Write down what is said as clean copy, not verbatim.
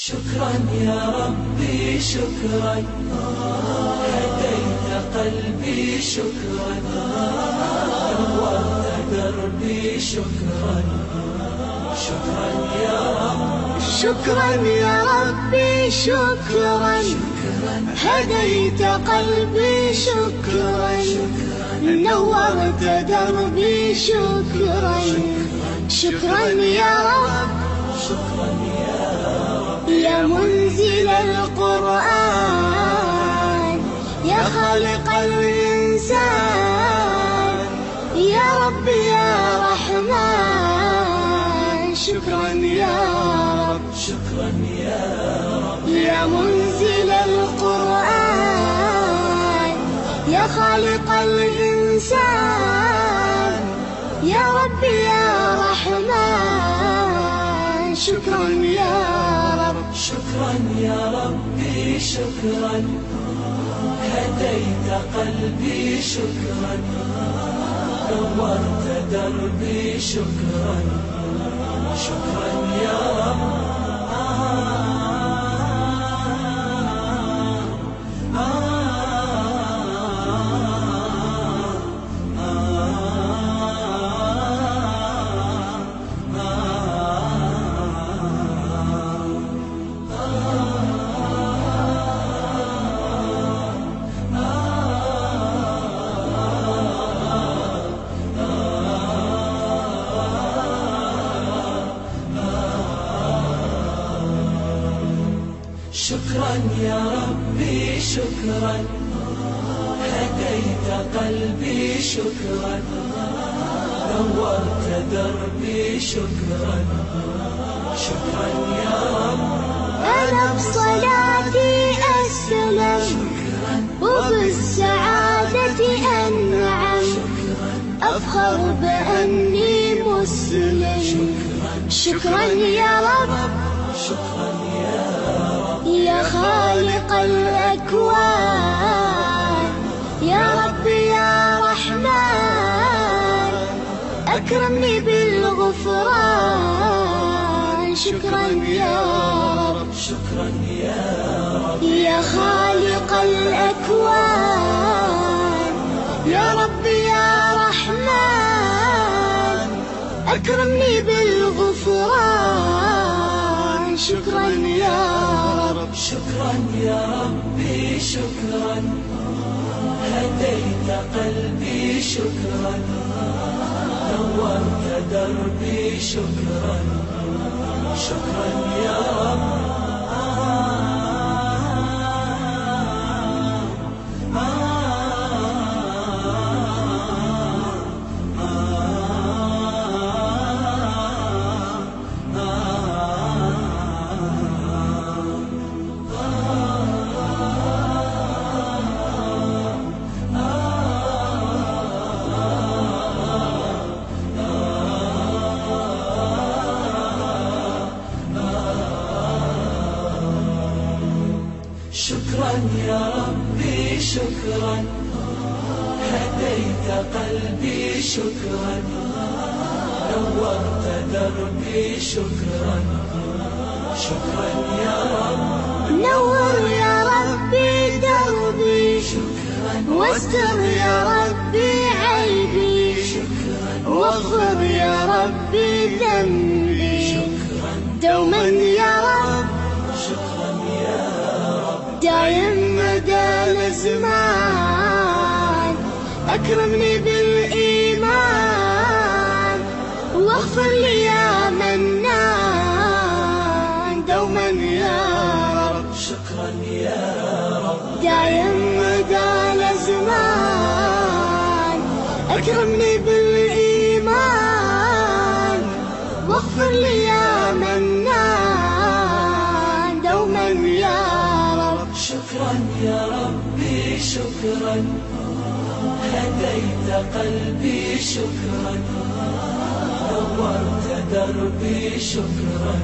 شكرا يا ربي شكرا، هديت قلبي شكرا، نورت دربي شكرا. شكرا يا رب، شكرا يا ربي شكرا، هديت قلبي شكرا، نورت دربي شكرا. شكرا يا رب، شكرا يا رب، يا منزل القرآن، يا خالق الإنسان، يا رب يا رحمن. شكرا يا رب، شكرا يا رب، يا منزل القرآن، يا خالق الإنسان، يا رب يا رحمن. شكرا يا رب، شكرا يا ربي شكرا، هديت قلبي شكرا، نورت دربي شكرا. شكرا يا رب، شكرا يا ربي شكرا، هديت قلبي شكرا، نورت دربي شكرا. شكرا يا رب، أنا بصلاتي أسلم، وبالسعادة أنعم، أفخر بأني مسلم. شكرا يا رب، شكرا يا رب، يا خالق الأكوان، يا رب يا رحمن، أكرمني بالغفران. شكرا يا رب، شكرا يا رب، يا خالق الأكوان، يا رب يا رحمن، أكرمني بالغفران. شكرا يا رب، شكرا يا ربي شكرا، هديت قلبي شكرا، نورت دربي شكرا. شكرا يا رب، شكرا يا ربي شكرا، هديت قلبي شكرا، نورت دربي شكرا. شكرا يا رب، نور يا ربي دربي، شكرا، واستر يا ربي عيبي، واغفر يا ربي ذنبي. شكرا، دوما يا رب، شكرا يا رب، دايم مدى الزمان، أكرمني بالإيمان، واغفر لي يا منان. دوما يا رب، شكرا يا رب، دايم مدى الزمان، أكرمني بالإيمان، واغفر لي يا منان. دوما يا رب، شكرا يا ربي شكرا، هديت قلبي شكرا، نورت دربي شكرا.